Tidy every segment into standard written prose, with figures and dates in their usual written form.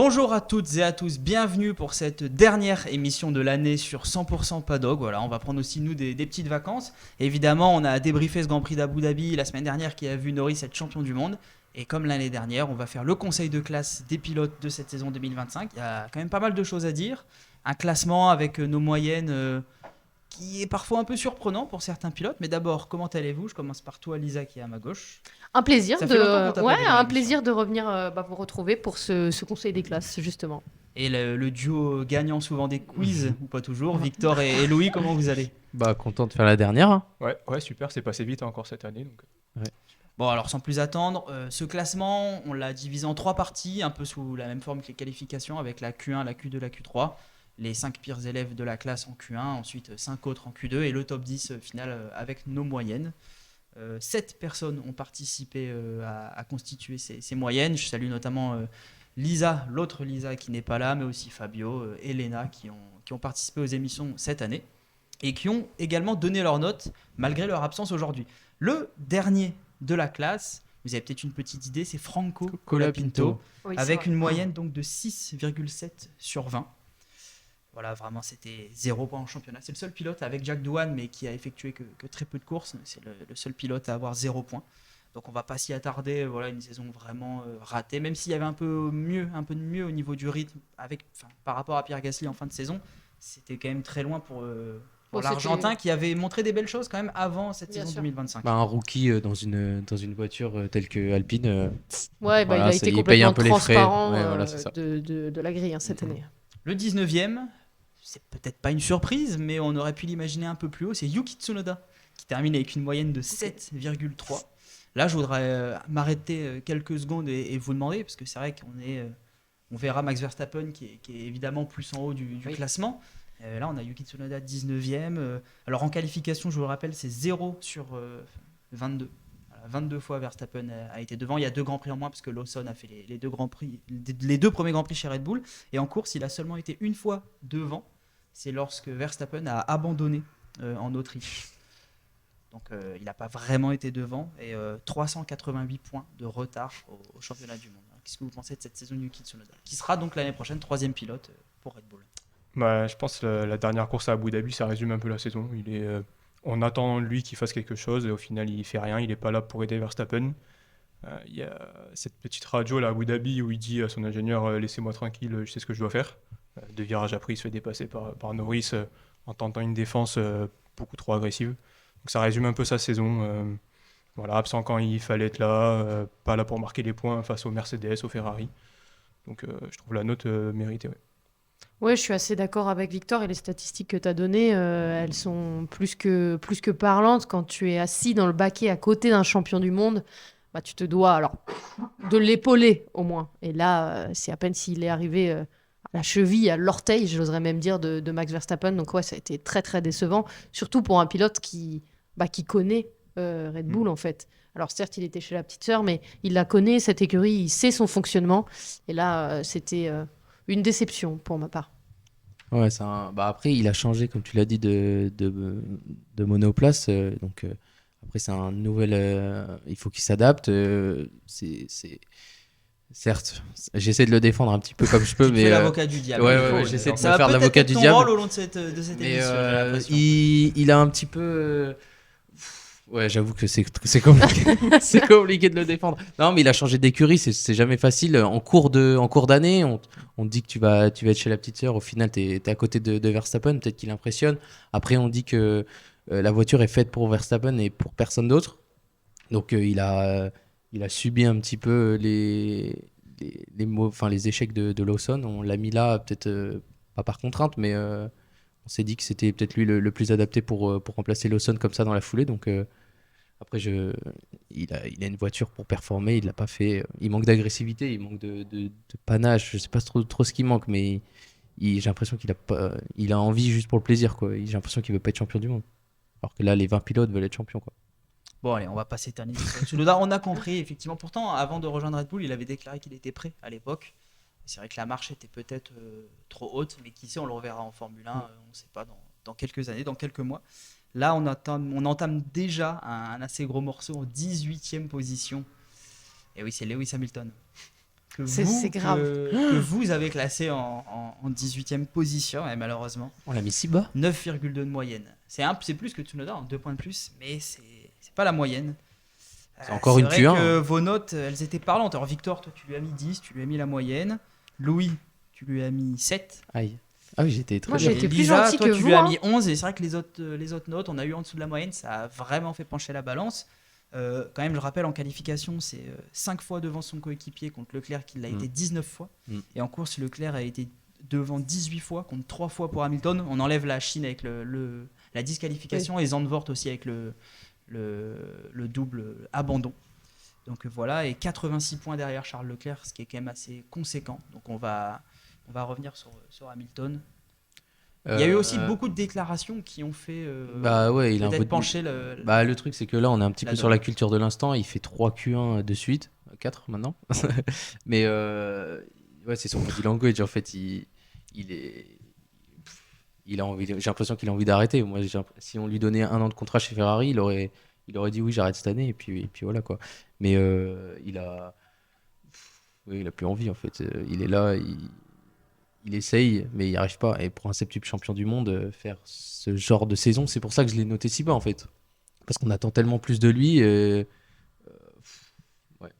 Bonjour à toutes et à tous, bienvenue pour cette dernière émission de l'année sur 100% Paddock. Voilà, on va prendre aussi nous des petites vacances. Évidemment, on a débriefé ce Grand Prix d'Abu Dhabi la semaine dernière qui a vu Norris être champion du monde. Et comme l'année dernière, on va faire le conseil de classe des pilotes de cette saison 2025. Il y a quand même pas mal de choses à dire. Un classement avec nos moyennes qui est parfois un peu surprenant pour certains pilotes. Mais d'abord, comment allez-vous ? Je commence par toi, Lisa, qui est à ma gauche. Un plaisir Ça fait longtemps qu'on t'a pas vu dans un l'émission. plaisir de revenir vous retrouver pour ce conseil des classes, justement. Et le duo gagnant souvent des quiz, ou pas toujours, Victor et Louis, comment vous allez ? Content de faire la dernière. Hein. Ouais, super, c'est passé vite encore cette année. Donc... Bon, alors sans plus attendre, ce classement, on l'a divisé en 3 parties, un peu sous la même forme que les qualifications, avec la Q1, la Q2, la Q3, les 5 pires élèves de la classe en Q1, ensuite 5 autres en Q2, et le top 10 final avec nos moyennes. 7 personnes ont participé à constituer ces moyennes. Je salue notamment Lisa, l'autre Lisa qui n'est pas là, mais aussi Fabio, Elena qui ont participé aux émissions cette année et qui ont également donné leurs notes malgré leur absence aujourd'hui. Le dernier de la classe, vous avez peut-être une petite idée, c'est Franco Colapinto, Oui, avec une moyenne donc de 6,7 sur 20. Voilà, vraiment, c'était 0 point en championnat. C'est le seul pilote avec Jack Doohan, mais qui a effectué que très peu de courses. C'est le seul pilote à avoir 0 point. Donc on va pas s'y attarder. Voilà, une saison vraiment ratée. Même s'il y avait un peu de mieux au niveau du rythme par rapport à Pierre Gasly en fin de saison, c'était quand même très loin pour l'Argentin qui avait montré des belles choses quand même avant cette saison 2025. Un rookie dans une voiture telle que Alpine. il a été il paye complètement un peu les frais. transparent c'est ça. de la grille cette année. Le 19e, c'est peut-être pas une surprise, mais on aurait pu l'imaginer un peu plus haut, c'est Yuki Tsunoda, qui termine avec une moyenne de 7,3. Là, je voudrais m'arrêter quelques secondes et vous demander, parce que c'est vrai on verra Max Verstappen qui est évidemment plus en haut du classement. Là, on a Yuki Tsunoda 19e. Alors en qualification, je vous le rappelle, c'est 0 sur 22. 22 fois Verstappen a été devant. Il y a 2 grands prix en moins parce que Lawson a fait les 2 grands prix, les 2 premiers grands prix chez Red Bull. Et en course, il a seulement été une fois devant. C'est lorsque Verstappen a abandonné en Autriche. Donc il n'a pas vraiment été devant. Et 388 points de retard au championnat du monde. Alors, qu'est-ce que vous pensez de cette saison de Yuki Tsunoda, qui sera donc l'année prochaine 3e pilote pour Red Bull? Je pense que la dernière course à Abu Dhabi, ça résume un peu la saison. On attend lui qu'il fasse quelque chose et au final il fait rien, il n'est pas là pour aider Verstappen. Il y a cette petite radio là à Abu Dhabi où il dit à son ingénieur laissez-moi tranquille, je sais ce que je dois faire. 2 virages après il se fait dépasser par Norris en tentant une défense beaucoup trop agressive. Donc ça résume un peu sa saison. Absent quand il fallait être là, pas là pour marquer les points face aux Mercedes, aux Ferrari. Donc je trouve la note méritée. Ouais. Oui, je suis assez d'accord avec Victor et les statistiques que tu as données, elles sont plus que parlantes. Quand tu es assis dans le baquet à côté d'un champion du monde, tu te dois de l'épauler au moins. Et là, c'est à peine s'il est arrivé à la cheville, à l'orteil, j'oserais même dire, de Max Verstappen. Donc ouais, ça a été très très décevant, surtout pour un pilote qui connaît Red Bull en fait. Alors certes, il était chez la petite sœur, mais il la connaît, cette écurie, il sait son fonctionnement. Et là, c'était... une déception pour ma part. Ouais, après, il a changé, comme tu l'as dit, de monoplace. Après, c'est un nouvel. Il faut qu'il s'adapte. Certes, j'essaie de le défendre un petit peu comme je peux, mais. Tu fais l'avocat du diable. Ouais, j'essaie de me faire l'avocat du diable. Ça va peut-être être ton rôle au long de cette émission. Il a un petit peu. Ouais, j'avoue que c'est compliqué. C'est compliqué de le défendre. Non, mais il a changé d'écurie, c'est jamais facile. En cours d'année, on te dit que tu vas être chez la petite sœur. Au final, t'es à côté de Verstappen. Peut-être qu'il impressionne. Après, on dit que la voiture est faite pour Verstappen et pour personne d'autre. Donc, il a subi un petit peu les échecs de Lawson. On l'a mis là, peut-être pas par contrainte, mais on s'est dit que c'était peut-être lui le plus adapté pour remplacer Lawson comme ça dans la foulée. Donc après, il a une voiture pour performer, il l'a pas fait. Il manque d'agressivité, il manque de panache. Je sais pas trop ce qui manque, mais j'ai l'impression il a envie juste pour le plaisir, quoi. J'ai l'impression qu'il veut pas être champion du monde. Alors que là, les 20 pilotes veulent être champions, quoi. Bon, allez, on va pas s'éterniser sur Tsunoda. On a compris, effectivement. Pourtant, avant de rejoindre Red Bull, il avait déclaré qu'il était prêt à l'époque. C'est vrai que la marche était peut-être trop haute, mais qui sait, on le reverra en Formule 1, on ne sait pas, dans quelques années, dans quelques mois. Là, on entame déjà un assez gros morceau en 18e position. Et oui, c'est Lewis Hamilton. C'est grave. que vous avez classé en 18e position, et malheureusement. On l'a mis si bas. 9,2 de moyenne. C'est plus que Tsunoda, 2 points de plus, mais c'est pas la moyenne. C'est encore une vrai Q1, que vos notes, elles étaient parlantes. Alors Victor, toi, tu lui as mis 10, tu lui as mis la moyenne. Louis, tu lui as mis 7. Aïe. Ah oui, j'étais très Moi, bien. j'ai été Et plus Lisa, gentil toi, que tu vous, lui as hein. mis 11. Et c'est vrai que les autres notes, on a eu en dessous de la moyenne. Ça a vraiment fait pencher la balance. Quand même, je rappelle, en qualification, c'est 5 fois devant son coéquipier contre Leclerc, qui l'a été 19 fois. Et en course, Leclerc a été devant 18 fois contre 3 fois pour Hamilton. On enlève la Chine avec la disqualification et Zandvoort aussi avec le double abandon. Donc voilà, et 86 points derrière Charles Leclerc, ce qui est quand même assez conséquent. Donc on va revenir sur Hamilton. Il y a eu aussi beaucoup de déclarations qui ont fait Bah ouais, il a un peu peut-être de... pencher Bah le truc c'est que là on est un petit la peu sur donne. la culture de l'instant, il fait 3 Q1 de suite, 4 maintenant. Mais ouais, c'est son body language en fait, il est il a envie, j'ai l'impression qu'il a envie d'arrêter. Moi si on lui donnait 1 an de contrat chez Ferrari, il aurait dit oui, j'arrête cette année et puis voilà quoi. Mais il a plus envie en fait. Il est là, il essaye, mais il n'y arrive pas. Et pour un septuple champion du monde, faire ce genre de saison, c'est pour ça que je l'ai noté si bas en fait. Parce qu'on attend tellement plus de lui. Ouais,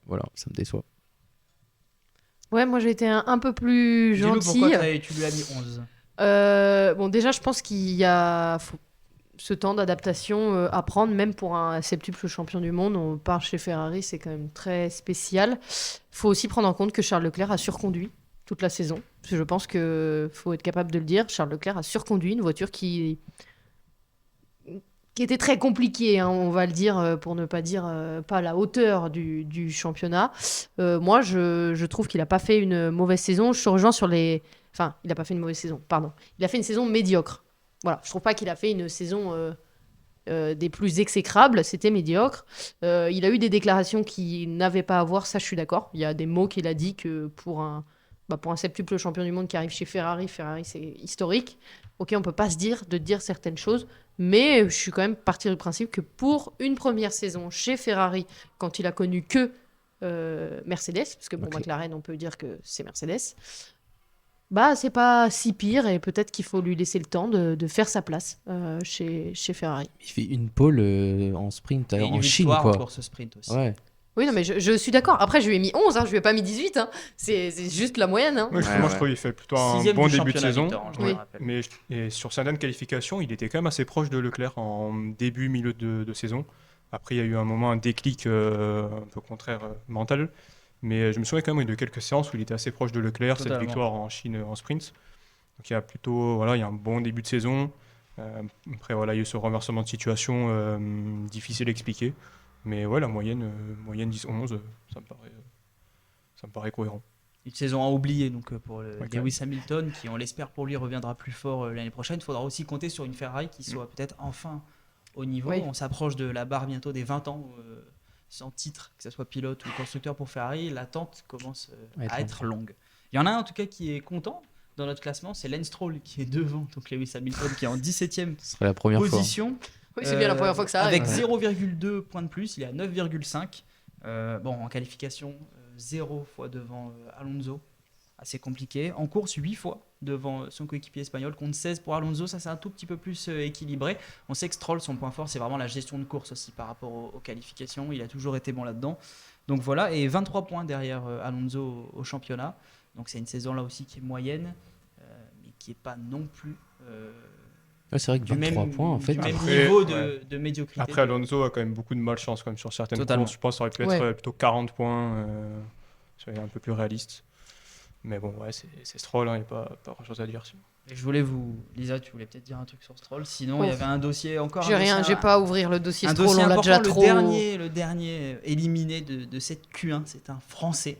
voilà, ça me déçoit. Ouais, moi j'ai été un peu plus Dis-nous gentille. pourquoi tu lui as mis 11. Bon, déjà, je pense qu'il y a ce temps d'adaptation à prendre, même pour un septuple champion du monde. On part chez Ferrari, c'est quand même très spécial. Il faut aussi prendre en compte que Charles Leclerc a surconduit toute la saison. Parce que je pense qu'il faut être capable de le dire. Charles Leclerc a surconduit une voiture qui était très compliquée, hein, on va le dire, pour ne pas dire pas à la hauteur du championnat. Moi, je trouve qu'il n'a pas fait une mauvaise saison. Je te rejoins sur les... Enfin, il n'a pas fait une mauvaise saison, pardon. Il a fait une saison médiocre. Voilà, je trouve pas qu'il a fait une saison des plus exécrables, c'était médiocre. Il a eu des déclarations qu'il n'avait pas à voir, ça je suis d'accord. Il y a des mots qu'il a dit que pour un septuple champion du monde qui arrive chez Ferrari c'est historique. Ok, on peut pas se dire de dire certaines choses, mais je suis quand même partie du principe que pour une première saison chez Ferrari, quand il a connu que Mercedes, parce que bon, Ok. McLaren, on peut dire que c'est Mercedes, bah c'est pas si pire et peut-être qu'il faut lui laisser le temps de faire sa place chez Ferrari. Il fait une pole en sprint Et une en Chine victoire en quoi. course sprint aussi. Ouais. Oui, non, mais je suis d'accord. Après, je lui ai mis 11, hein, je lui ai pas mis 18. Hein. C'est juste la moyenne. Hein. Ouais, moi, je trouve qu'il fait plutôt un 6e bon du début de championnat, saison. Victor, hein, je Oui. le rappelle. Mais et sur certaines qualifications, il était quand même assez proche de Leclerc en début, milieu de saison. Après, il y a eu un moment, un déclic un peu contraire mental. Mais je me souviens quand même de quelques séances où il était assez proche de Leclerc, Totalement. cette victoire en Chine en sprint. Donc il y a plutôt, voilà, il y a un bon début de saison. Après, voilà, il y a eu ce renversement de situation difficile à expliquer. Mais ouais, la moyenne 10-11, ça me paraît cohérent. Une saison à oublier donc pour Ouais, Lewis Hamilton, qui on l'espère pour lui reviendra plus fort l'année prochaine. Il faudra aussi compter sur une Ferrari qui soit peut-être enfin au niveau. Oui. On s'approche de la barre bientôt des 20 ans sans titre, que ce soit pilote ou constructeur pour Ferrari. L'attente commence à être longue. Il y en a un en tout cas qui est content dans notre classement, c'est Lance Stroll qui est devant donc Lewis Hamilton qui est en 17e Ce serait la première fois. position. Oui, c'est bien la première fois que ça arrive. Avec 0,2 points de plus, il est à 9,5. Bon, en qualification, 0 fois devant Alonso. Assez compliqué. En course, 8 fois devant son coéquipier espagnol, contre 16 pour Alonso. Ça, c'est un tout petit peu plus équilibré. On sait que Stroll, son point fort, c'est vraiment la gestion de course aussi par rapport aux qualifications. Il a toujours été bon là-dedans. Donc voilà, et 23 points derrière Alonso au championnat. Donc c'est une saison là aussi qui est moyenne, mais qui n'est pas non plus Ouais, c'est vrai que du 23 même, points en fait. du même Après, niveau ouais. de médiocrité. Après, Alonso a quand même beaucoup de malchance quand même sur certaines Totalement. courses. Je pense que ça aurait pu être Ouais. plutôt 40 points, soyez un peu plus réaliste. Mais bon, ouais, c'est Stroll, il n'y a pas grand-chose à dire. Et je voulais Lisa, tu voulais peut-être dire un truc sur Stroll. Sinon, il y Oh. avait un dossier encore. J'ai rien, j'ai pas à ouvrir le dossier Un Stroll, dossier on l'a important, déjà trop. le dernier éliminé de cette Q1, c'est un Français.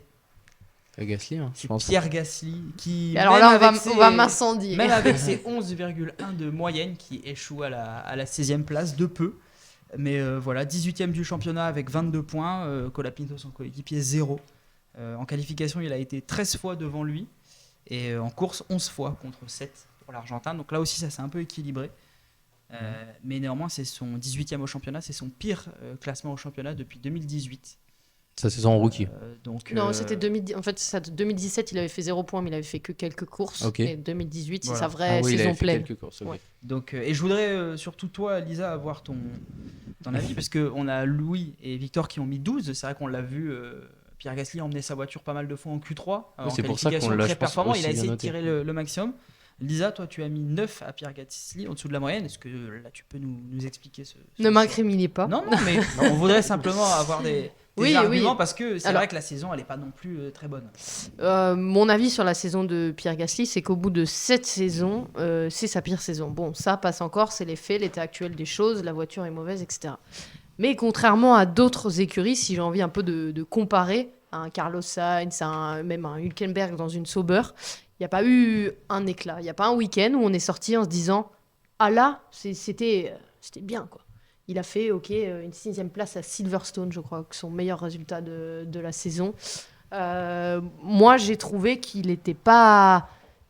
Gasly, hein, je C'est pense. Pierre Gasly qui. Et alors même là, avec on va m'incendier. Même avec ses 11,1 de moyenne, qui échoue à la 16e place de peu. Mais voilà, 18e du championnat avec 22 points. Colapinto, son coéquipier, 0. En qualification, il a été 13 fois devant lui. Et en course, 11 fois contre 7 pour l'Argentin. Donc là aussi, ça s'est un peu équilibré. Mais néanmoins, c'est son 18e au championnat. C'est son pire classement au championnat depuis 2018. Sa saison en rookie. Donc, Non, c'était 2010. En fait, 2017, il avait fait 0 points, mais il avait fait que quelques courses. Ok. Et 2018, c'est Voilà. sa vraie Ah oui, il saison avait fait pleine. quelques courses. Ok. Ouais. Donc, et je voudrais surtout toi, Lisa, avoir ton avis, parce qu'on a Louis et Victor qui ont mis 12. C'est vrai qu'on l'a vu, Pierre Gasly emmener sa voiture pas mal de fois en Q3. En c'est pour ça qu'on qualification, l'a, très je pense, performant. Il a aussi bien essayé de noté. tirer le maximum. Lisa, toi, tu as mis 9 à Pierre Gasly, en dessous de la moyenne. Est-ce que là, tu peux nous expliquer ce Ne choix? m'incriminez pas. Non, mais on voudrait simplement avoir des Oui, arguments, oui. parce que c'est Alors- vrai que la saison, elle n'est pas non plus très bonne. Mon avis sur la saison de Pierre Gasly, c'est qu'au bout de 7 saisons, c'est sa pire saison. Bon, ça passe encore, c'est les faits, l'état actuel des choses, la voiture est mauvaise, etc. Mais contrairement à d'autres écuries, si j'ai envie un peu de comparer, à un Carlos Sainz, même un Hülkenberg dans une Sauber, il n'y a pas eu un éclat. Il n'y a pas un week-end où on est sorti en se disant « Ah là, c'était bien, quoi ». Il a fait une 6e place à Silverstone, je crois, que son meilleur résultat de la saison. Moi, j'ai trouvé qu'il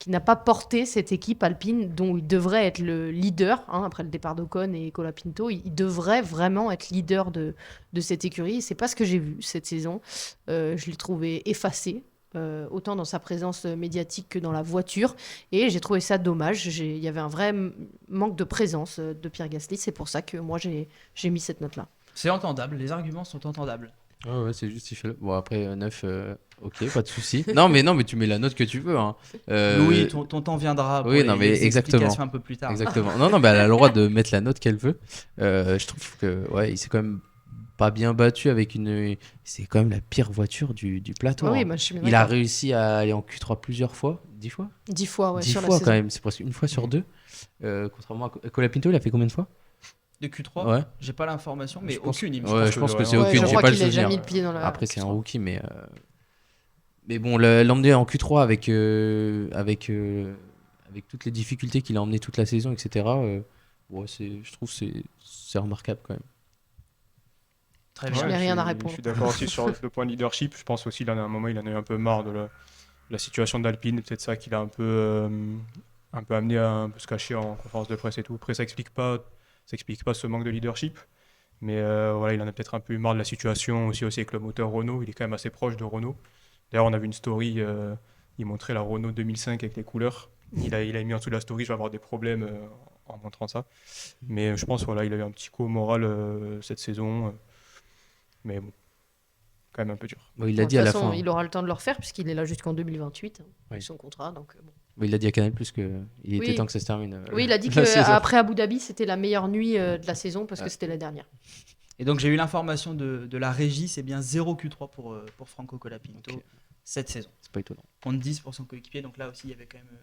n'a pas porté cette équipe alpine dont il devrait être le leader, après le départ d'Ocon et Colapinto. Il devrait vraiment être leader de cette écurie. C'est pas ce que j'ai vu cette saison. Je l'ai trouvé effacé. Autant dans sa présence médiatique que dans la voiture, et j'ai trouvé ça dommage. Il y avait un vrai manque de présence de Pierre Gasly, c'est pour ça que moi j'ai mis cette note-là. C'est entendable, les arguments sont entendables. Ouais, c'est justifié. Bon, après, 9, ok, pas de souci. Non, mais tu mets la note que tu veux. Hein. Louis, ton temps viendra pour oui, non, mais les exactement. explications un peu plus tard. Exactement. Non, elle a le droit de mettre la note qu'elle veut. Je trouve que, ouais, il s'est quand même pas bien battu avec c'est quand même la pire voiture du plateau. Ah oui, hein. moi, je suis bien Il a d'accord. réussi à aller en Q3 plusieurs fois. 10 fois 10 fois, ouais, 10 sur la fois saison. quand même. C'est presque une fois sur deux. Contrairement à Colapinto, il a fait combien de fois De Q3, Ouais. j'ai pas l'information, mais Je pense- aucune, il me Ouais, semble. je pense que ouais, c'est Ouais, aucune. je J'ai crois pas le qu'il a déjà souvenir. mis le pied dans la. Après, c'est un rookie, mais bon, l'emmener en Q3 avec toutes les difficultés qu'il a emmené toute la saison, etc. Ouais, je trouve que c'est remarquable quand même. Très Je bien. n'ai Ouais, rien à suis- répondre. Je suis d'accord aussi sur le point de leadership. Je pense aussi, là, à un moment, il en a eu un peu marre de la situation d'Alpine. Peut-être ça qu'il a un peu amené à un peu se cacher en conférence de presse et tout. Après, ça explique pas ce manque de leadership. Mais voilà, il en a peut-être un peu eu marre de la situation aussi avec le moteur Renault. Il est quand même assez proche de Renault. D'ailleurs, on a vu une story, il montrait la Renault 2005 avec les couleurs. Il a mis en dessous de la story, je vais avoir des problèmes en montrant ça. Mais je pense voilà, il a eu un petit coup au moral cette saison. Mais bon, quand même un peu dur. Bon, il l'a Bon, dit de à toute la façon, fin. il aura le temps de le refaire puisqu'il est là jusqu'en 2028, Oui. avec son contrat. Donc, bon. Bon, il a dit à Canal Plus qu'il était Oui. temps que ça se termine. Oui, il a dit la saison. qu'après Abu Dhabi, c'était la meilleure nuit de la saison parce que Ouais. c'était la dernière. Et donc j'ai eu l'information de la régie, c'est bien 0 Q3 pour Franco Colapinto Ok. cette saison. C'est pas étonnant. Contre 10 pour son coéquipier, donc là aussi il y avait quand même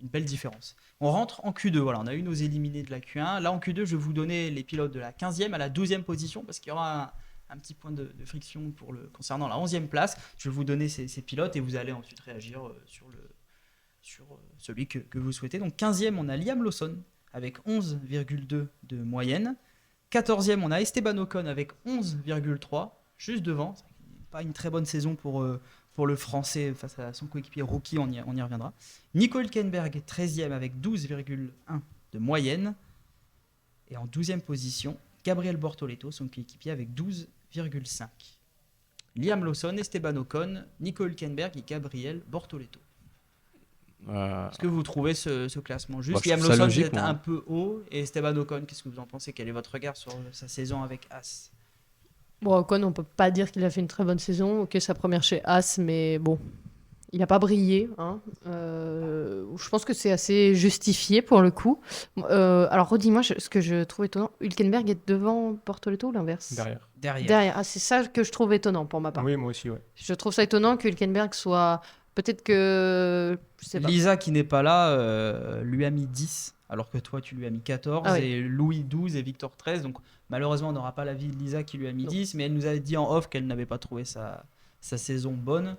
une belle différence. On rentre en Q2, voilà, on a eu nos éliminés de la Q1. Là en Q2, je vais vous donner les pilotes de la 15e à la 12e position parce qu'il y aura un petit point de friction concernant la 11e place. Je vais vous donner ces pilotes et vous allez ensuite réagir sur celui que vous souhaitez. Donc 15e, on a Liam Lawson avec 11,2 de moyenne. 14e, on a Esteban Ocon avec 11,3, juste devant. Pas une très bonne saison pour le Français face à son coéquipier rookie, on y reviendra. Nico Hülkenberg, 13e avec 12,1 de moyenne. Et en 12e position, Gabriel Bortoleto, son coéquipier avec 12,5. Liam Lawson, Esteban Ocon, Nico Hülkenberg et Gabriel Bortoleto. Est-ce que vous trouvez ce classement juste? Bah, je Liam trouve ça Lawson logique, peut-être moi. un peu haut, et Esteban Ocon, qu'est-ce que vous en pensez? Quel est votre regard sur sa saison avec As? Bon, Ocon, on peut pas dire qu'il a fait une très bonne saison. Ok, sa première chez As, mais bon, il n'a pas brillé. Je pense que c'est assez justifié pour le coup. Alors, redis-moi ce que je trouve étonnant. Hülkenberg est devant Bortoleto ou l'inverse? Derrière. Derrière. Ah, c'est ça que je trouve étonnant pour ma part. Oui, moi aussi, ouais. Je trouve ça étonnant que Hülkenberg soit. Peut-être que. Je sais pas. Lisa, qui n'est pas là, lui a mis 10, alors que toi, tu lui as mis 14, Ah oui. et Louis 12 et Victor 13. Donc, malheureusement, on n'aura pas l'avis de Lisa qui lui a mis Non. 10, mais elle nous a dit en off qu'elle n'avait pas trouvé sa saison bonne,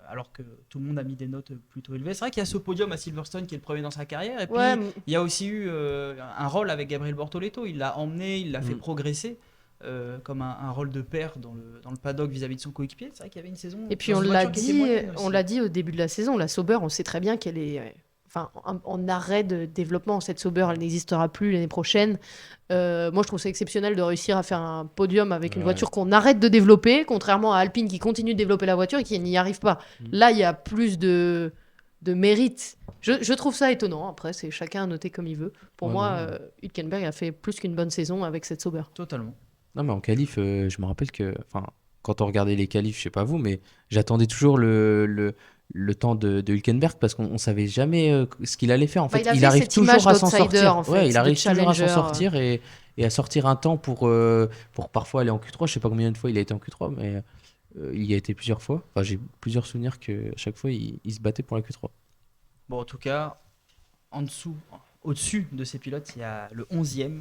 alors que tout le monde a mis des notes plutôt élevées. C'est vrai qu'il y a ce podium à Silverstone qui est le premier dans sa carrière, et puis Ouais, il y a aussi eu un rôle avec Gabriel Bortoleto. Il l'a emmené, il l'a fait progresser. Comme un rôle de père dans le paddock vis-à-vis de son coéquipier. C'est vrai qu'il y avait une saison. et puis dans on une l'a voiture qui était dit, moyenne on aussi. l'a dit au début de la saison, la Sauber, on sait très bien qu'elle est en arrêt de développement. Cette Sauber, elle n'existera plus l'année prochaine. Moi, je trouve ça exceptionnel de réussir à faire un podium avec une voiture qu'on arrête de développer, contrairement à Alpine qui continue de développer la voiture et qui n'y arrive pas. Là, il y a plus de mérite. Je trouve ça étonnant. Après, c'est chacun à noter comme il veut. Pour moi, Hülkenberg a fait plus qu'une bonne saison avec cette Sauber. Totalement. Non, mais en qualif, je me rappelle que, quand on regardait les qualifs, je sais pas vous, mais j'attendais toujours le temps de Hülkenberg parce qu'on savait jamais ce qu'il allait faire. En fait, il arrive toujours à s'en sortir. En fait, Ouais, il arrive toujours à s'en challenger. sortir et à sortir un temps pour parfois aller en Q3. Je sais pas combien de fois il a été en Q3, mais il y a été plusieurs fois. Enfin, j'ai plusieurs souvenirs que à chaque fois il se battait pour la Q3. Bon, en tout cas, au-dessus de ces pilotes, il y a le 11e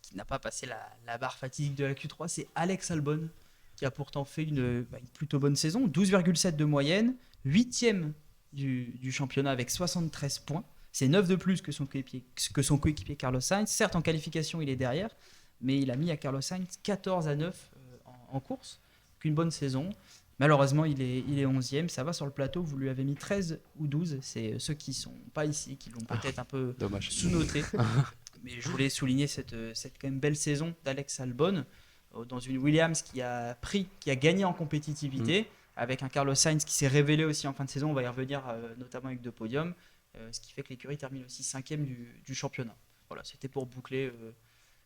qui n'a pas passé la barre fatidique de la Q3, c'est Alex Albon, qui a pourtant fait une plutôt bonne saison, 12,7 de moyenne, 8e du championnat avec 73 points. C'est 9 de plus que son coéquipier Carlos Sainz. Certes, en qualification, il est derrière, mais il a mis à Carlos Sainz 14-9 en course. Qu'une bonne saison. Malheureusement, il est 11e. Ça va sur le plateau. Vous lui avez mis 13 ou 12. C'est ceux qui ne sont pas ici, qui l'ont peut-être un peu sous-noté. Mais je voulais souligner cette quand même belle saison d'Alex Albon dans une Williams qui a gagné en compétitivité, avec un Carlos Sainz qui s'est révélé aussi en fin de saison. On va y revenir, notamment avec 2 podiums. Ce qui fait que l'écurie termine aussi 5e du championnat. Voilà, c'était pour boucler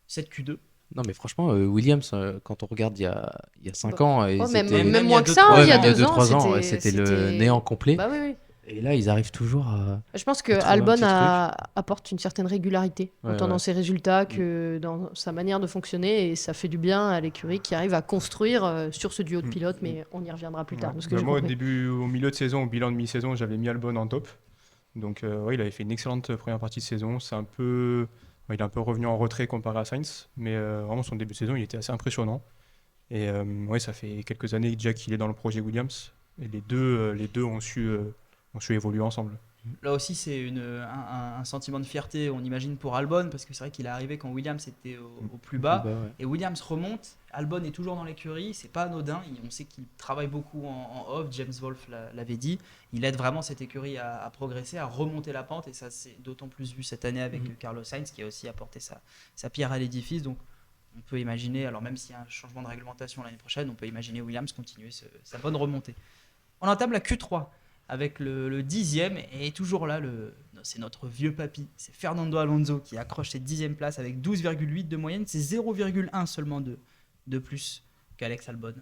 cette Q2. Non, mais franchement, Williams, quand on regarde il y a 5 ans, et même moins que ça, il y a 2-3 ans, c'était le néant complet. Bah oui. Et là, ils arrivent toujours à. Je pense que Albon apporte une certaine régularité, autant dans ses résultats que dans sa manière de fonctionner, et ça fait du bien à l'écurie qui arrive à construire sur ce duo de pilotes, mais on y reviendra plus tard. Moi, au milieu de saison, au bilan de mi-saison, j'avais mis Albon en top. Donc, il avait fait une excellente première partie de saison. Il est un peu revenu en retrait comparé à Sainz, mais vraiment son début de saison, il était assez impressionnant. Et ça fait quelques années déjà qu'il est dans le projet Williams, et les deux ont su évoluer ensemble. Là aussi, c'est un sentiment de fierté, on imagine, pour Albon, parce que c'est vrai qu'il est arrivé quand Williams était au plus bas, et Williams remonte. Albon est toujours dans l'écurie, c'est pas anodin, on sait qu'il travaille beaucoup en off, James Wolfe l'avait dit, il aide vraiment cette écurie à progresser, à remonter la pente, et ça c'est d'autant plus vu cette année avec Carlos Sainz qui a aussi apporté sa pierre à l'édifice. Donc on peut imaginer, alors même s'il y a un changement de réglementation l'année prochaine, on peut imaginer Williams continuer sa bonne remontée. On entame la Q3 avec le 10e, et toujours là, c'est notre vieux papy, c'est Fernando Alonso qui accroche cette 10e place avec 12,8 de moyenne, c'est 0,1 seulement de plus qu'Alex Albon,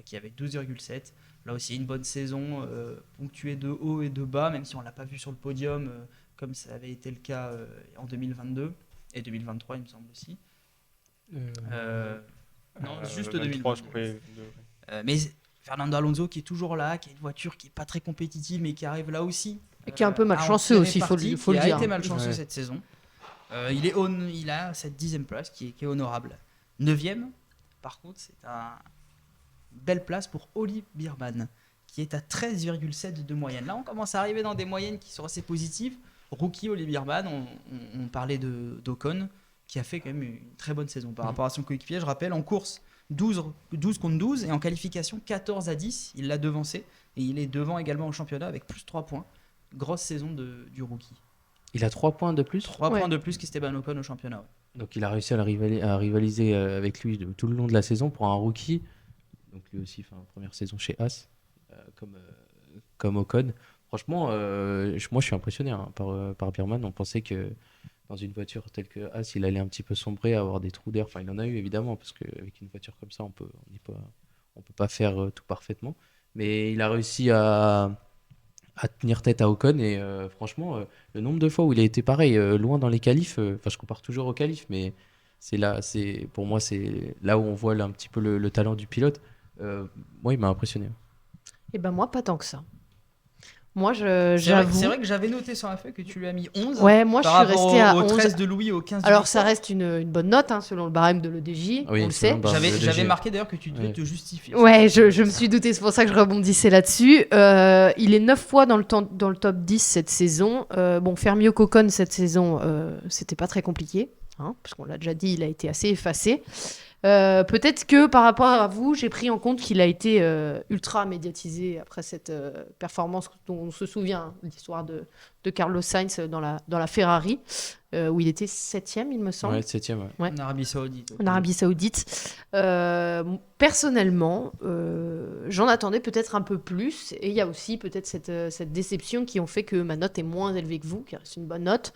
qui avait 12,7. Là aussi, une bonne saison, ponctuée de hauts et de bas, même si on ne l'a pas vu sur le podium, comme ça avait été le cas en 2022, et 2023, il me semble aussi. Non, juste 2022. Mais Fernando Alonso qui est toujours là, qui a une voiture qui n'est pas très compétitive, mais qui arrive là aussi. Et qui est un peu malchanceux aussi, il faut le dire. Il a été malchanceux cette saison. Il a cette 10e place qui est honorable. 9e, par contre, c'est une belle place pour Oli Biermann, qui est à 13,7 de moyenne. Là, on commence à arriver dans des moyennes qui sont assez positives. Rookie Oli Biermann, on parlait d'Ocon, qui a fait quand même une très bonne saison par rapport à son coéquipier. Je rappelle, en course, 12 contre 12, et en qualification 14-10, il l'a devancé, et il est devant également au championnat avec plus 3 points. Grosse saison du rookie. Il a 3 points de plus. 3 points de plus qu'Esteban Ocon au championnat. Ouais. Donc il a réussi à rivaliser avec lui tout le long de la saison pour un rookie. Donc lui aussi, première saison chez Haas, comme Ocon. Franchement, moi je suis impressionné par Biermann. On pensait que dans une voiture telle que Haas, il allait un petit peu sombrer, avoir des trous d'air. Enfin, il en a eu évidemment, parce qu'avec une voiture comme ça, on peut pas faire tout parfaitement. Mais il a réussi à tenir tête à Ocon, et franchement, le nombre de fois où il a été pareil, loin dans les qualifs, je compare toujours aux qualifs, mais pour moi, c'est là où on voit un petit peu le talent du pilote. Moi, il m'a impressionné. Et ben moi, pas tant que ça. Moi, j'avoue. C'est vrai que j'avais noté sur la feuille que tu lui as mis 11. Ouais, moi je suis restée à 11. Au 13 de Louis, au 15 de Alors ça reste une bonne note, selon le barème de l'EDJ, Oui, on le sait. J'avais marqué d'ailleurs que tu devais te justifier. Ouais, je me suis doutée, c'est pour ça que je rebondissais là-dessus. Il est 9 fois dans le top 10 cette saison. Faire mieux qu'Ocon cette saison, c'était pas très compliqué, parce qu'on l'a déjà dit, il a été assez effacé. Peut-être que par rapport à vous, j'ai pris en compte qu'il a été ultra médiatisé après cette performance dont on se souvient, hein, l'histoire de Carlos Sainz dans la Ferrari, où il était 7e, il me semble. Ouais, 7e. Ouais. Ouais. En Arabie Saoudite. En Arabie Saoudite. Personnellement, j'en attendais peut-être un peu plus. Et il y a aussi peut-être cette déception qui ont fait que ma note est moins élevée que vous, car c'est une bonne note.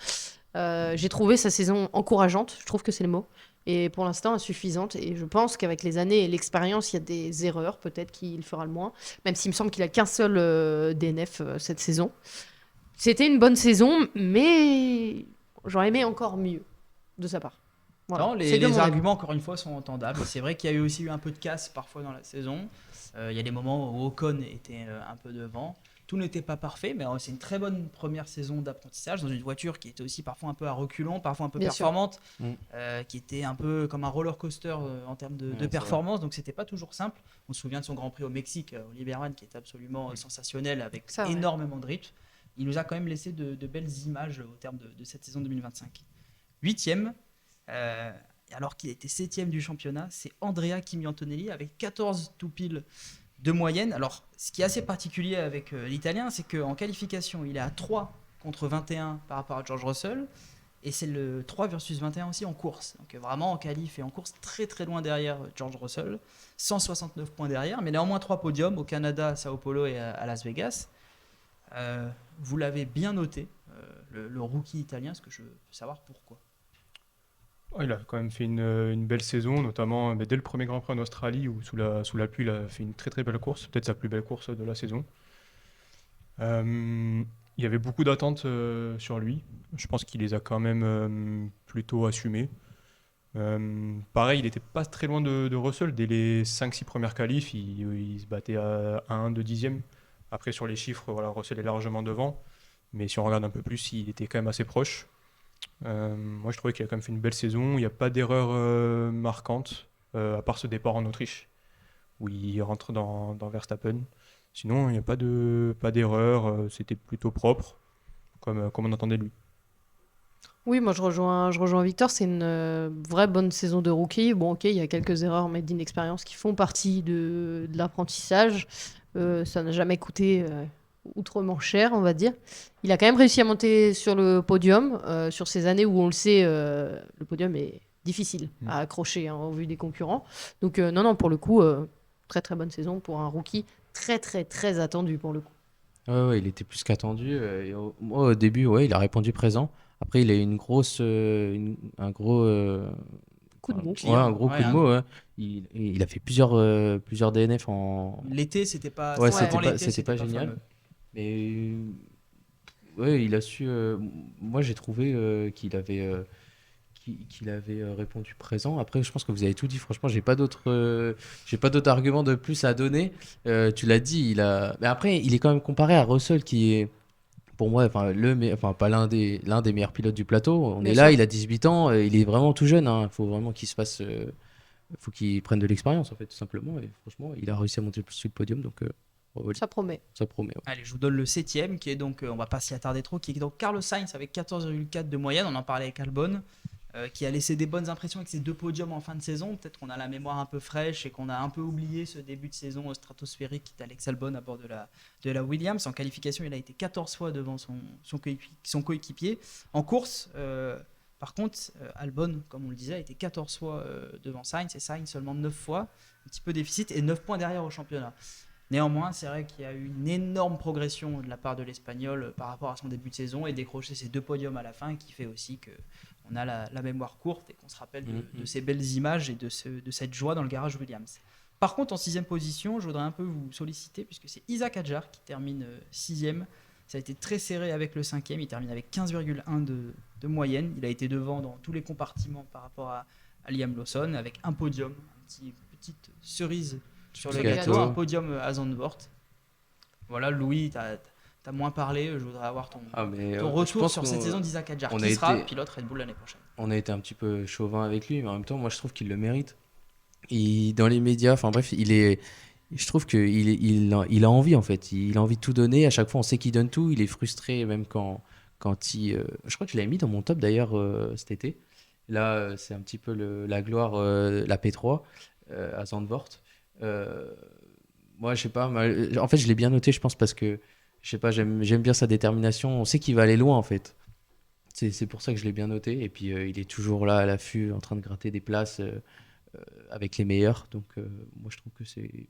J'ai trouvé sa saison encourageante, je trouve que c'est le mot. Et pour l'instant, insuffisante. Et je pense qu'avec les années et l'expérience, il y a des erreurs, peut-être qu'il fera le moins. Même s'il me semble qu'il a qu'un seul DNF cette saison. C'était une bonne saison, mais j'aurais aimé encore mieux de sa part. Voilà. Non, C'est de les mon avis. arguments, encore une fois, sont entendables. C'est vrai qu'il y a eu aussi eu un peu de casse parfois dans la saison. Il y a des moments où Ocon était un peu devant. Tout n'était pas parfait, mais c'est une très bonne première saison d'apprentissage dans une voiture qui était aussi parfois un peu à reculons, parfois un peu Bien sûr. performante, Mm. qui était un peu comme un roller coaster en termes de c'est performance. Donc c'était pas toujours simple. On se souvient de son Grand Prix au Mexique, Oliver Kahn, qui est absolument sensationnel avec Ça, ouais. énormément de rythme. Il nous a quand même laissé de belles images au terme de cette saison 2025. 8e, alors qu'il était 7e du championnat, c'est Andrea Kimi Antonelli avec 14 tout pile de moyenne. Alors, ce qui est assez particulier avec l'Italien, c'est qu'en qualification, il est à 3 contre 21 par rapport à George Russell. Et c'est le 3 versus 21 aussi en course. Donc vraiment en qualif et en course très très loin derrière George Russell. 169 points derrière, mais néanmoins 3 podiums au Canada, à Sao Paulo et à Las Vegas. Vous l'avez bien noté, le rookie italien, ce que je veux savoir pourquoi. Ouais, il a quand même fait une belle saison, notamment dès le premier Grand Prix en Australie où sous la pluie, il a fait une très très belle course, peut-être sa plus belle course de la saison. Il y avait beaucoup d'attentes sur lui. Je pense qu'il les a quand même plutôt assumées. Pareil, il n'était pas très loin de Russell. Dès les 5-6 premières qualifs, il se battait à 1, 2 dixièmes. Après, sur les chiffres, voilà, Russell est largement devant. Mais si on regarde un peu plus, il était quand même assez proche. Moi, je trouvais qu'il a quand même fait une belle saison. Il n'y a pas d'erreur marquante, à part ce départ en Autriche, où il rentre dans Verstappen. Sinon, il n'y a pas d'erreur. C'était plutôt propre, comme on entendait de lui. Oui, moi je rejoins Victor, c'est une vraie bonne saison de rookie. Bon, ok, il y a quelques erreurs, mais d'inexpérience qui font partie de l'apprentissage. Ça n'a jamais coûté outrement cher, on va dire. Il a quand même réussi à monter sur le podium, sur ces années où on le sait, le podium est difficile à accrocher hein, au vu des concurrents. Donc non, pour le coup, très très bonne saison pour un rookie, très très très attendu pour le coup. Ouais, il était plus qu'attendu. Moi, au début, ouais, il a répondu présent. Après, il a eu un gros Coup de mou. un gros coup Ouais, de mot. Ouais. Il a fait plusieurs DNF en. L'été, c'était pas, Ouais, avant l'été, c'était pas génial. fameux. Mais ouais, il a su. Moi, j'ai trouvé qu'il avait répondu présent. Après, je pense que vous avez tout dit. Franchement, j'ai pas d'autres arguments de plus à donner. Tu l'as dit. Mais après, il est quand même comparé à Russell, qui est pour moi, pas l'un des meilleurs pilotes du plateau. On Bien est là, sûr. il a 18 ans, il est vraiment tout jeune. Il faut vraiment qu'il se fasse, faut qu'il prenne de l'expérience en fait, tout simplement. Et franchement, il a réussi à monter sur le podium, donc Ça promet. ça promet. Ouais. Allez, je vous donne le 7e, qui est donc, on va pas s'y attarder trop, qui est donc Carlos Sainz avec 14,4 de moyenne. On en parlait avec Albon, qui a laissé des bonnes impressions avec ses 2 podiums en fin de saison. Peut-être qu'on a la mémoire un peu fraîche et qu'on a un peu oublié ce début de saison stratosphérique d'Alex Albon à bord de la Williams. En qualification, il a été 14 fois devant son coéquipier. En course, par contre, Albon, comme on le disait, a été 14 fois devant Sainz, et Sainz seulement 9 fois. Un petit peu déficit et 9 points derrière au championnat. Néanmoins, c'est vrai qu'il y a eu une énorme progression de la part de l'Espagnol par rapport à son début de saison et décrocher ses 2 podiums à la fin, qui fait aussi qu'on a la mémoire courte et qu'on se rappelle de ces belles images et de cette joie dans le garage Williams. Par contre, en 6e position, je voudrais un peu vous solliciter, puisque c'est Isaac Hadjar qui termine 6e. Ça a été très serré avec le 5e, il termine avec 15,1 de moyenne. Il a été devant dans tous les compartiments par rapport à Liam Lawson, avec un podium, une petite cerise sur le gâteau, un podium à Zandvoort. Voilà, Louis, tu as moins parlé, je voudrais avoir ton retour sur cette saison d'Isaac Hadjar, qui sera pilote Red Bull l'année prochaine. On a été un petit peu chauvin avec lui, mais en même temps, moi je trouve qu'il le mérite. Dans les médias, enfin bref, je trouve qu'il a envie en fait, il a envie de tout donner. À chaque fois, on sait qu'il donne tout. Il est frustré même quand je crois que je l'avais mis dans mon top d'ailleurs cet été. Là, c'est un petit peu la gloire, la P3 à Zandvoort. Moi, je sais pas. En fait, je l'ai bien noté, je pense, parce que je sais pas, j'aime bien sa détermination. On sait qu'il va aller loin, en fait. C'est pour ça que je l'ai bien noté. Et puis, il est toujours là à l'affût, en train de gratter des places avec les meilleurs. Donc, moi, je trouve que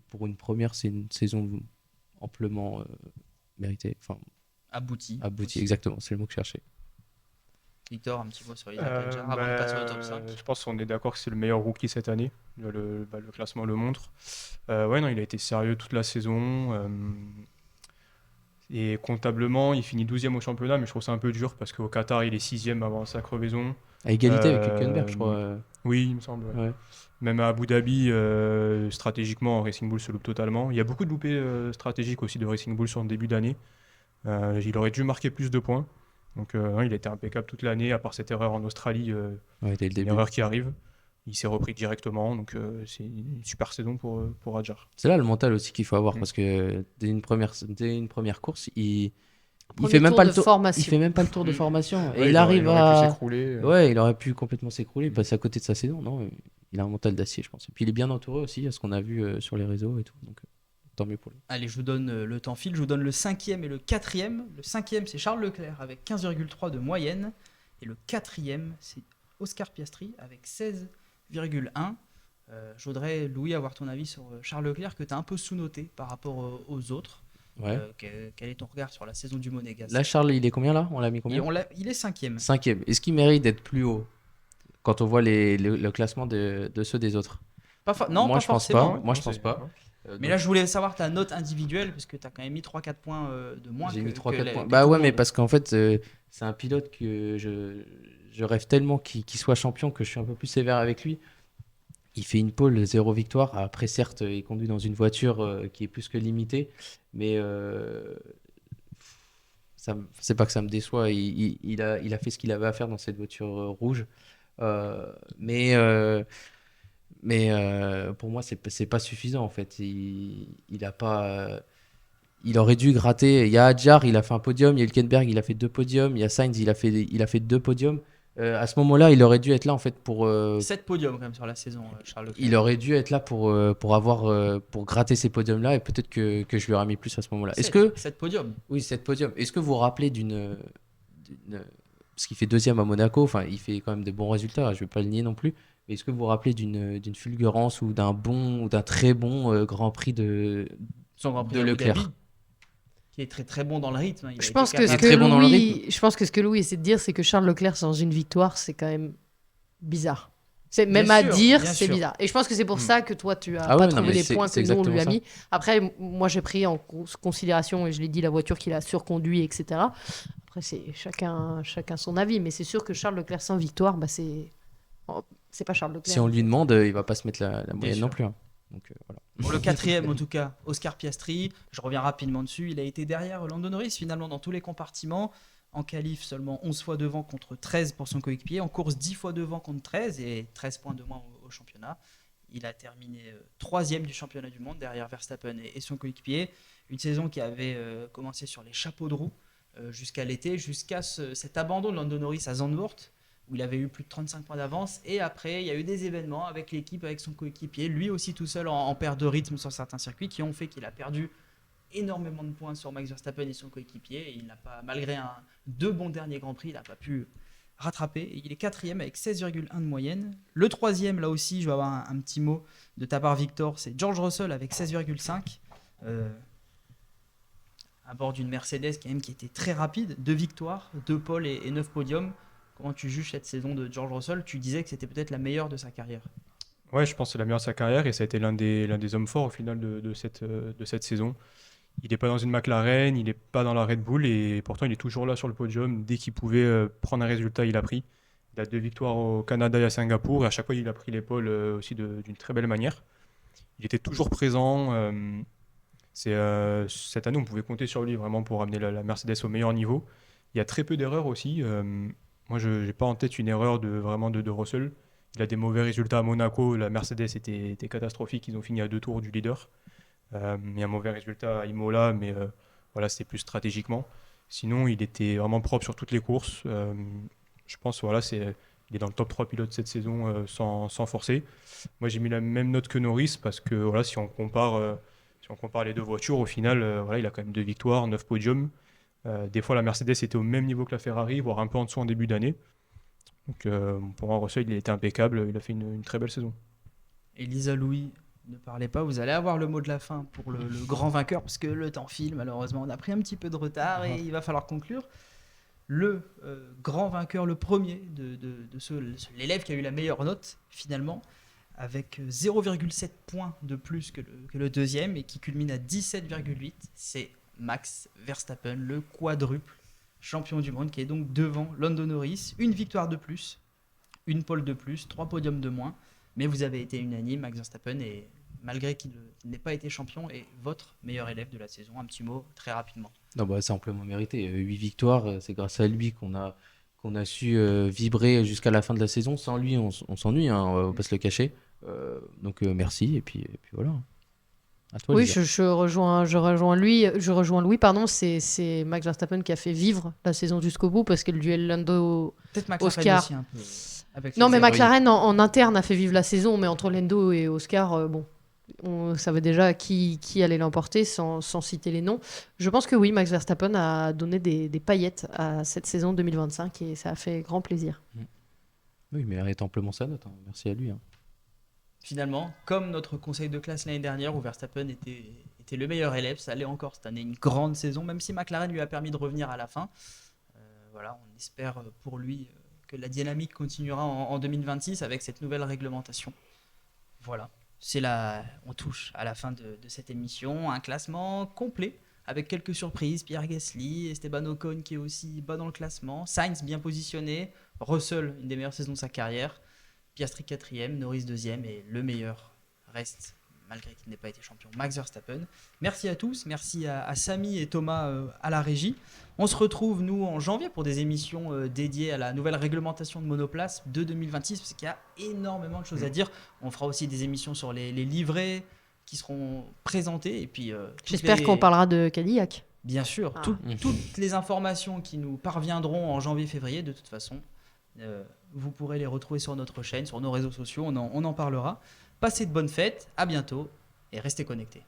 pour une première, c'est une saison amplement méritée. Enfin, Abouti. aboutie, exactement. C'est le mot que je cherchais. Victor, un petit mot sur Isaac Adjar avant de passer au top 5. Je pense qu'on est d'accord que c'est le meilleur rookie cette année. Le classement le montre. Ouais, non, il a été sérieux toute la saison. Et comptablement, il finit 12e au championnat, mais je trouve ça un peu dur parce qu'au Qatar, il est 6e avant sa crevaison. À égalité avec Hülkenberg, je crois. Oui, il me semble. Ouais. Ouais. Même à Abu Dhabi, stratégiquement, Racing Bull se loupe totalement. Il y a beaucoup de loupés stratégiques aussi de Racing Bull sur le début d'année. Il aurait dû marquer plus de points. Donc, il a été impeccable toute l'année, à part cette erreur en Australie, Ouais, dès le une début. erreur qui arrive. Il s'est repris directement, donc c'est une super saison pour Adjar. C'est là le mental aussi qu'il faut avoir Mm. parce que dès une première course, il Premier fait même tour pas de le tour. formation. Il fait même pas le tour de Mm. formation et Ouais, il arrive aurait pu à. s'écrouler. Ouais, il aurait pu complètement s'écrouler, passer à côté de sa saison. Non, il a un mental d'acier, je pense. Et puis il est bien entouré aussi, à ce qu'on a vu sur les réseaux et tout. Donc tant mieux pour lui. Allez, je vous donne le temps file. Je vous donne le 5e et le 4e. Le 5e, c'est Charles Leclerc avec 15,3 de moyenne. Et le 4e, c'est Oscar Piastri avec 16,1. Je voudrais, Louis, avoir ton avis sur Charles Leclerc que tu as un peu sous-noté par rapport aux autres. Ouais. Quel est ton regard sur la saison du Monégasque? Là, Charles, il est combien là? On l'a mis combien? Il est 5e. Cinquième. Est-ce qu'il mérite d'être plus haut quand on voit le classement de ceux des autres? Non, Moi, pas je pense forcément. pas. Moi, je pense pas. Mais là, je voulais savoir ta note individuelle, parce que tu as quand même mis 3-4 points de moins J'ai que, mis 3-4 que points. que Bah tout le ouais, mais monde. parce qu'en fait, c'est un pilote que je rêve tellement qu'il soit champion que je suis un peu plus sévère avec lui. Il fait une pole, 0 victoire. Après, certes, il conduit dans une voiture qui est plus que limitée, mais c'est pas que ça me déçoit. Il a fait ce qu'il avait à faire dans cette voiture rouge. Euh, mais pour moi, c'est pas suffisant en fait. Il a pas. Il aurait dû gratter. Il y a Adjar, il a fait un podium. Il y a Hülkenberg, il a fait 2 podiums. Il y a Sainz, il a fait 2 podiums. À ce moment-là, il aurait dû être là en fait pour. 7 podiums quand même sur la saison, Charles Leclerc. Il aurait dû être là pour gratter ces podiums-là et peut-être que je lui aurais mis plus à ce moment-là. Est-ce que 7 podiums. oui, 7 podiums. Est-ce que vous vous rappelez parce qu'il fait deuxième à Monaco, enfin il fait quand même de bons résultats, je vais pas le nier non plus. Mais est-ce que vous vous rappelez d'une fulgurance ou d'un très bon Grand Prix Son Grand Prix de d'Abu Leclerc? Dhabi, qui est très très bon dans le rythme. Il a Je été pense que capable- ce très que bon dans le Louis, je pense que ce que Louis essaie de dire, c'est que Charles Leclerc sans une victoire, c'est quand même bizarre. C'est même Bien à sûr, dire, bien c'est sûr. bizarre. Et je pense que c'est pour ça que toi, tu as Ah pas ouais, non, trouvé mais les c'est- points c'est que nous on lui a exactement mis. Après, moi, j'ai pris en considération et je l'ai dit la voiture qu'il a surconduit, etc. Après, c'est chacun son avis, mais c'est sûr que Charles Leclerc sans victoire, bah c'est pas Charles Leclerc. Si on lui demande, il va pas se mettre la moyenne sûr. non plus, hein. Donc voilà. Pour le 4e, en tout cas, Oscar Piastri, je reviens rapidement dessus. Il a été derrière Lando Norris finalement dans tous les compartiments. En qualif, seulement 11 fois devant contre 13 pour son coéquipier. En course, 10 fois devant contre 13 et 13 points de moins au championnat. Il a terminé 3e du championnat du monde derrière Verstappen et son coéquipier. Une saison qui avait commencé sur les chapeaux de roue jusqu'à l'été, jusqu'à cet abandon de Lando Norris à Zandvoort, où il avait eu plus de 35 points d'avance. Et après, il y a eu des événements avec l'équipe, avec son coéquipier, lui aussi tout seul en perte de rythme sur certains circuits, qui ont fait qu'il a perdu énormément de points sur Max Verstappen et son coéquipier. Et il n'a pas, malgré 2 bons derniers Grands Prix, il n'a pas pu rattraper. Et il est 4e avec 16,1 de moyenne. Le 3e, là aussi, je vais avoir un petit mot de ta part, Victor, c'est George Russell avec 16,5. À bord d'une Mercedes quand même qui était très rapide, 2 victoires, 2 pôles et 9 podiums. Comment tu juges cette saison de George Russell? Tu disais que c'était peut-être la meilleure de sa carrière. Ouais, je pense que c'est la meilleure de sa carrière et ça a été l'un des hommes forts au final de cette saison. Il n'est pas dans une McLaren, il n'est pas dans la Red Bull et pourtant il est toujours là sur le podium. Dès qu'il pouvait prendre un résultat, il a pris. Il a 2 victoires au Canada et à Singapour et à chaque fois il a pris l'épaule aussi d'une très belle manière. Il était toujours présent. Cette année, on pouvait compter sur lui vraiment pour amener la Mercedes au meilleur niveau. Il y a très peu d'erreurs aussi. Moi, je n'ai pas en tête une erreur de Russell. Il a des mauvais résultats à Monaco. La Mercedes était catastrophique. Ils ont fini à 2 tours du leader. Il y a un mauvais résultat à Imola, mais voilà, c'était plus stratégiquement. Sinon, il était vraiment propre sur toutes les courses. Je pense voilà, c'est il est dans le top 3 pilotes cette saison sans forcer. Moi, j'ai mis la même note que Norris parce que voilà, si on compare les deux voitures, au final, voilà, il a quand même 2 victoires, 9 podiums. Des fois, la Mercedes était au même niveau que la Ferrari, voire un peu en dessous en début d'année. Donc, pour moi, Russell, il était impeccable. Il a fait une très belle saison. Elisa Louis, ne parlez pas, vous allez avoir le mot de la fin pour le grand vainqueur, parce que le temps file, malheureusement, on a pris un petit peu de retard et il va falloir conclure. Le grand vainqueur, le premier l'élève qui a eu la meilleure note, finalement, avec 0,7 points de plus que le deuxième et qui culmine à 17,8, c'est Max Verstappen, le quadruple champion du monde, qui est donc devant Lando Norris. Une victoire de plus, une pole de plus, 3 podiums de moins. Mais vous avez été unanime, Max Verstappen, et malgré qu'il n'ait pas été champion, est votre meilleur élève de la saison. Un petit mot très rapidement. Non, bah, c'est amplement mérité. 8 victoires, c'est grâce à lui qu'on a su vibrer jusqu'à la fin de la saison. Sans lui, on s'ennuie, hein, on va pas se le cacher. Donc merci, et puis voilà. À toi, Oui, Lisa. je rejoins Louis, pardon, c'est Max Verstappen qui a fait vivre la saison jusqu'au bout parce que le duel Lando. Peut-être McLaren Oscar. aussi un peu. Avec Non, les mais erreurs. McLaren en interne a fait vivre la saison, mais entre Lando et Oscar, bon, on savait déjà qui allait l'emporter sans citer les noms. Je pense que oui, Max Verstappen a donné des paillettes à cette saison 2025 et ça a fait grand plaisir. Oui, mais il mérite amplement sa note, hein. Merci à lui, hein. Finalement, comme notre conseil de classe l'année dernière où Verstappen était le meilleur élève, ça allait encore cette année, une grande saison, même si McLaren lui a permis de revenir à la fin. Voilà, on espère pour lui que la dynamique continuera en 2026 avec cette nouvelle réglementation. Voilà, on touche à la fin de cette émission, un classement complet avec quelques surprises, Pierre Gasly, Esteban Ocon qui est aussi bas dans le classement, Sainz bien positionné, Russell une des meilleures saisons de sa carrière, Piastri 4e, Norris 2e et le meilleur reste, malgré qu'il n'ait pas été champion, Max Verstappen. Merci à tous, merci à Samy et Thomas à la régie. On se retrouve nous en janvier pour des émissions dédiées à la nouvelle réglementation de monoplace de 2026 parce qu'il y a énormément de choses à dire. On fera aussi des émissions sur les livrets qui seront présentés et puis J'espère qu'on parlera de Cadillac. Bien sûr, Ah. toutes les informations qui nous parviendront en janvier-février, de toute façon, vous pourrez les retrouver sur notre chaîne, sur nos réseaux sociaux, on en parlera. Passez de bonnes fêtes, à bientôt et restez connectés.